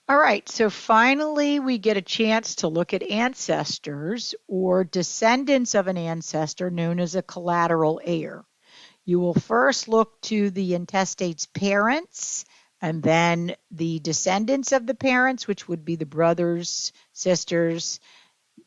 All right, so finally we get a chance to look at ancestors or descendants of an ancestor known as a collateral heir. You will first look to the intestate's parents and then the descendants of the parents, which would be the brothers, sisters,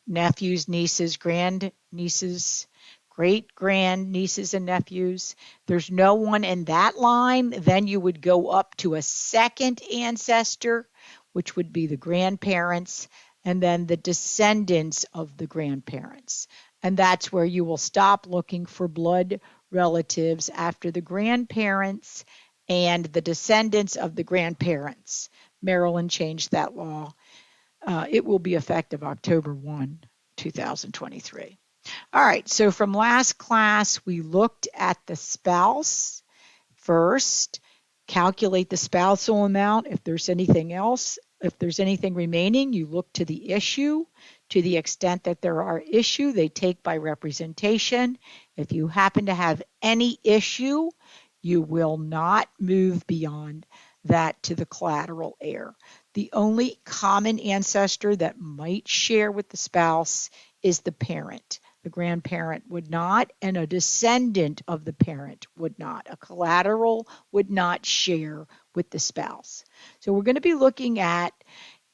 nephews, nieces, grandnieces, great grandnieces and nephews. There's no one in that line. Then you would go up to a second ancestor, which would be the grandparents, and then the descendants of the grandparents. And that's where you will stop looking for blood relatives after the grandparents and the descendants of the grandparents. Maryland changed that law. It will be effective October 1, 2023. All right, so from last class, we looked at the spouse first, calculate the spousal amount. If there's anything else, if there's anything remaining, you look to the issue. To the extent that there are issue, they take by representation. If you happen to have any issue, you will not move beyond that to the collateral heir. The only common ancestor that might share with the spouse is the parent. The grandparent would not, and a descendant of the parent would not. A collateral would not share with the spouse. So we're going to be looking at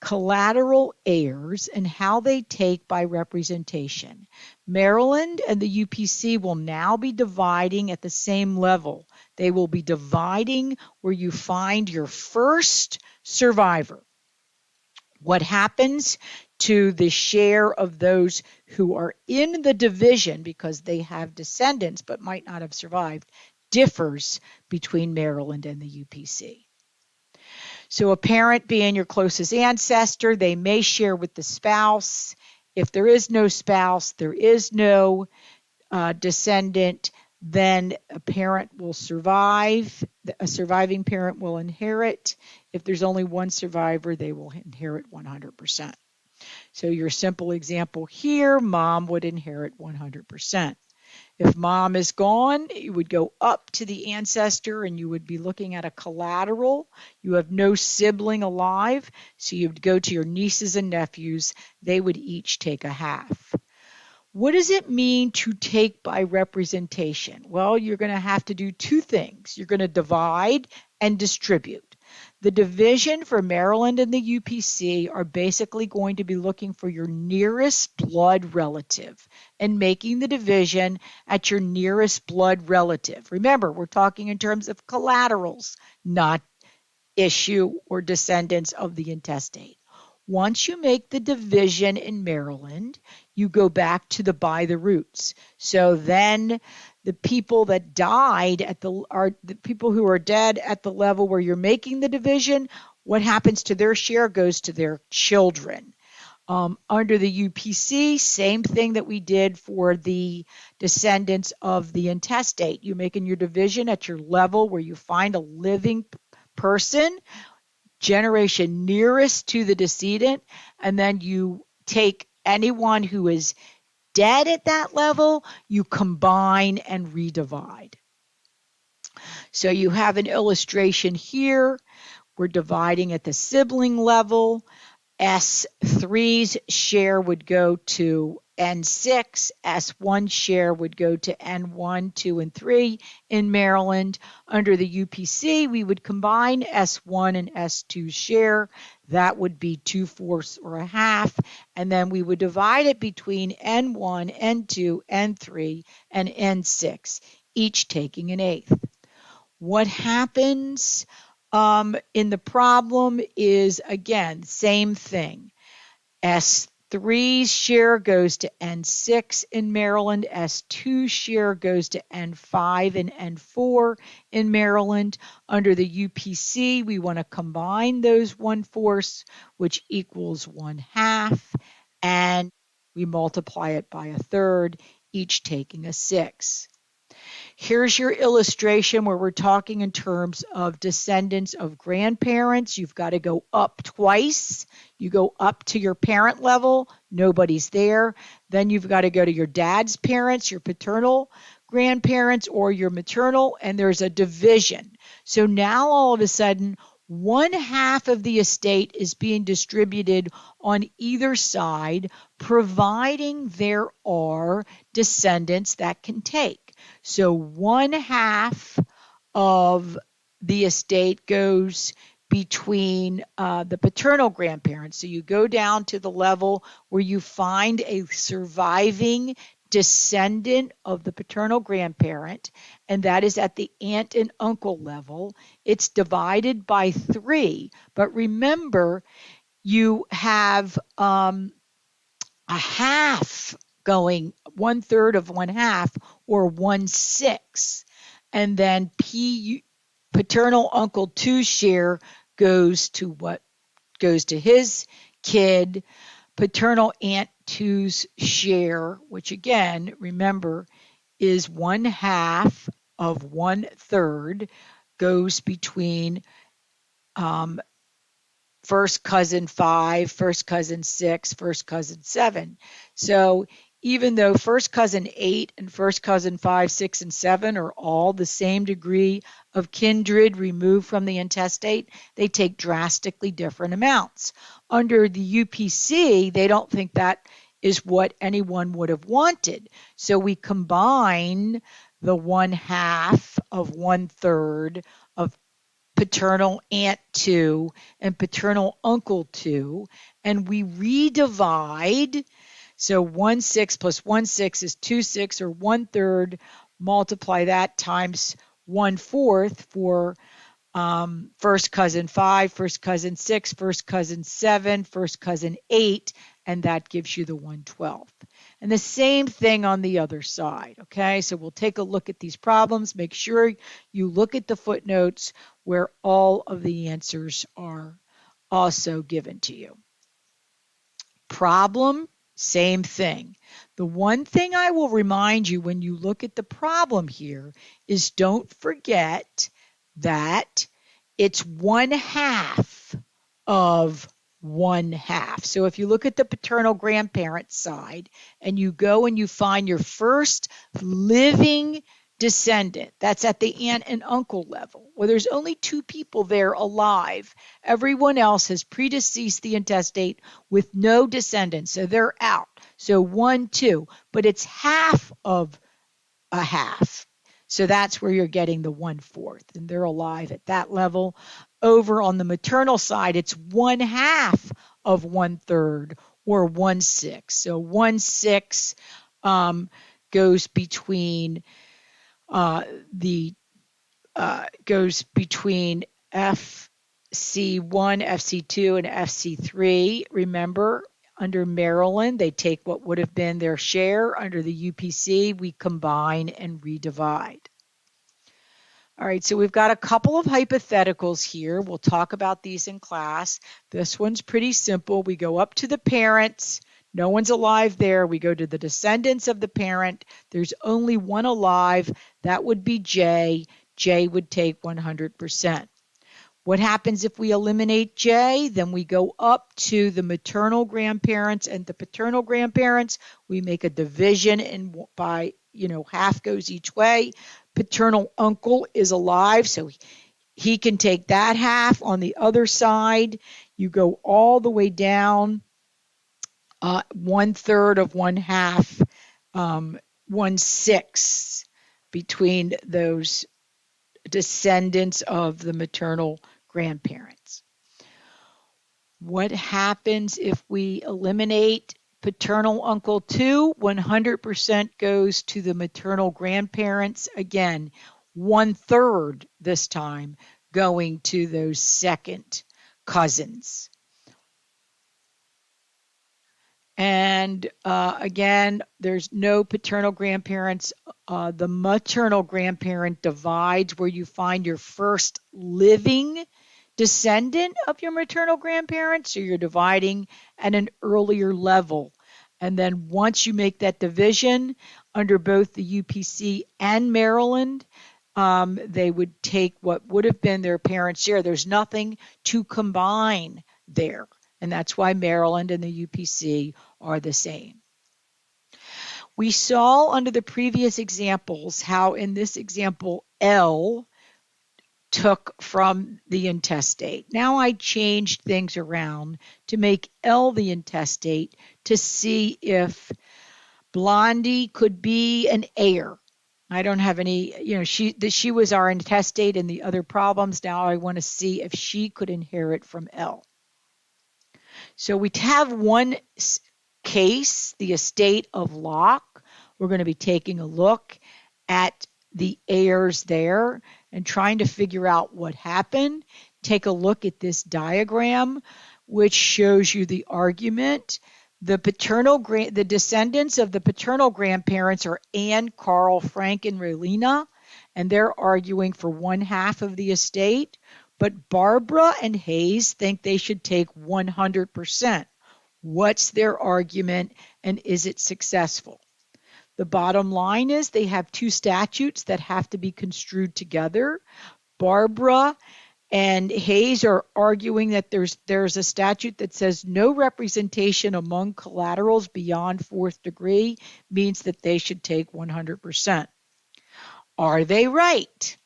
collateral heirs and how they take by representation. Maryland and the UPC will now be dividing at the same level. They will be dividing where you find your first survivor. What happens to the share of those who are in the division because they have descendants but might not have survived differs between Maryland and the UPC. So a parent being your closest ancestor, they may share with the spouse. If there is no spouse, there is no descendant, then a parent will survive. A surviving parent will inherit. If there's only one survivor, they will inherit 100%. So your simple example here, mom would inherit 100%. If mom is gone, you would go up to the ancestor and you would be looking at a collateral. You have no sibling alive, so you would go to your nieces and nephews. They would each take a half. What does it mean to take by representation? Well, you're going to have to do two things. You're going to divide and distribute. The division for Maryland and the UPC are basically going to be looking for your nearest blood relative and making the division at your nearest blood relative. Remember, we're talking in terms of collaterals, not issue or descendants of the intestate. Once you make the division in Maryland, you go back to the by the roots. So then the people that died are the people who are dead at the level where you're making the division. What happens to their share goes to their children. Under the UPC, same thing that we did for the descendants of the intestate. You're making your division at your level where you find a living person, generation nearest to the decedent, and then you take anyone who is dead at that level, you combine and redivide. So you have an illustration here. We're dividing at the sibling level. S3's share would go to N6, S1 share would go to N1, 2, and 3 in Maryland. Under the UPC, we would combine S1 and S2 share. That would be 2/4 or a half. And then we would divide it between N1, N2, N3, and N6, each taking an eighth. What happens in the problem is, again, same thing. S3's share goes to N6 in Maryland. S2 share goes to N5 and N4 in Maryland. Under the UPC, we want to combine those 1/4, which equals 1/2, and we multiply it by a third, each taking a 6. Here's your illustration where we're talking in terms of descendants of grandparents. You've got to go up twice. You go up to your parent level, nobody's there. Then you've got to go to your dad's parents, your paternal grandparents, or your maternal, and there's a division. So now all of a sudden, one half of the estate is being distributed on either side, providing there are descendants that can take. So one half of the estate goes between the paternal grandparents. So you go down to the level where you find a surviving descendant of the paternal grandparent, and that is at the aunt and uncle level. It's divided by 3, but remember, you have a half going, 1/3 of one half, or 1/6, and then paternal uncle 2 share goes to his kid. Paternal aunt 2's share, which again, remember, is 1/2 of 1/3, goes between first cousin 5, first cousin 6, first cousin 7. So even though first cousin 8 and first cousin 5, 6, and 7 are all the same degree of kindred removed from the intestate, they take drastically different amounts. Under the UPC, they don't think that is what anyone would have wanted. So we combine the 1/2 of 1/3 of paternal aunt 2 and paternal uncle 2, and we redivide. So 1/6 plus 1/6 is 2/6, or 1/3. Multiply that times 1/4 for first cousin 5, first cousin 6, first cousin 7, first cousin 8, and that gives you the 1/12. And the same thing on the other side, okay? So we'll take a look at these problems. Make sure you look at the footnotes where all of the answers are also given to you. Problem, same thing. The one thing I will remind you when you look at the problem here is don't forget that it's 1/2 of 1/2. So if you look at the paternal grandparent side and you go and you find your first living descendant, that's at the aunt and uncle level. Well, there's only 2 people there alive. Everyone else has predeceased the intestate with no descendants, so they're out. So 1, 2, but it's half of a half. So that's where you're getting the 1/4, and they're alive at that level. Over on the maternal side, it's 1/2 of 1/3, or 1/6. So 1/6 goes between FC1, FC2, and FC3. Remember, under Maryland, they take what would have been their share. Under the UPC, we combine and redivide. All right, so we've got a couple of hypotheticals here. We'll talk about these in class. This one's pretty simple. We go up to the parents. No one's alive there. We go to the descendants of the parent. There's only one alive. That would be J. J would take 100%. What happens if we eliminate J? Then we go up to the maternal grandparents and the paternal grandparents. We make a division, and by half goes each way. Paternal uncle is alive, so he can take that half. On the other side, you go all the way down, 1/3 of 1/2, 1/6 between those descendants of the maternal grandparents. What happens if we eliminate paternal uncle 2? 100% goes to the maternal grandparents. Again, 1/3 this time going to those second cousins. And again, there's no paternal grandparents. The maternal grandparent divides where you find your first living descendant of your maternal grandparents. So you're dividing at an earlier level. And then once you make that division under both the UPC and Maryland, they would take what would have been their parents' share. There's nothing to combine there. And that's why Maryland and the UPC are the same. We saw under the previous examples how in this example L, took from the intestate. Now I changed things around to make L the intestate to see if Blondie could be an heir. I don't have any, she was our intestate and the other problems. Now I want to see if she could inherit from L. So we have one case, the estate of Locke. We're going to be taking a look at the heirs there and trying to figure out what happened. Take a look at this diagram, which shows you the argument. The descendants of the paternal grandparents are Anne, Carl, Frank, and Relina, and they're arguing for one half of the estate. But Barbara and Hayes think they should take 100%. What's their argument, and is it successful? The bottom line is they have two statutes that have to be construed together. Barbara and Hayes are arguing that there's a statute that says no representation among collaterals beyond fourth degree means that they should take 100%. Are they right?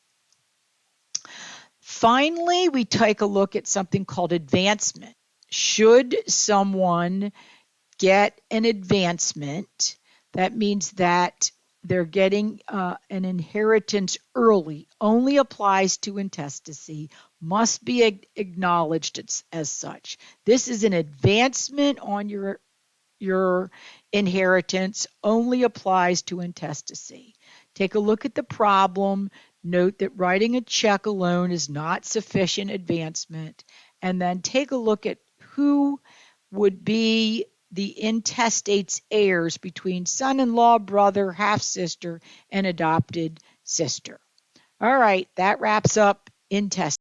Finally, we take a look at something called advancement. Should someone get an advancement, that means that they're getting an inheritance early, only applies to intestacy, must be acknowledged as such. This is an advancement on your inheritance, only applies to intestacy. Take a look at the problem. Note that writing a check alone is not sufficient advancement. And then take a look at who would be the intestate's heirs between son-in-law, brother, half-sister, and adopted sister. All right, that wraps up intestate.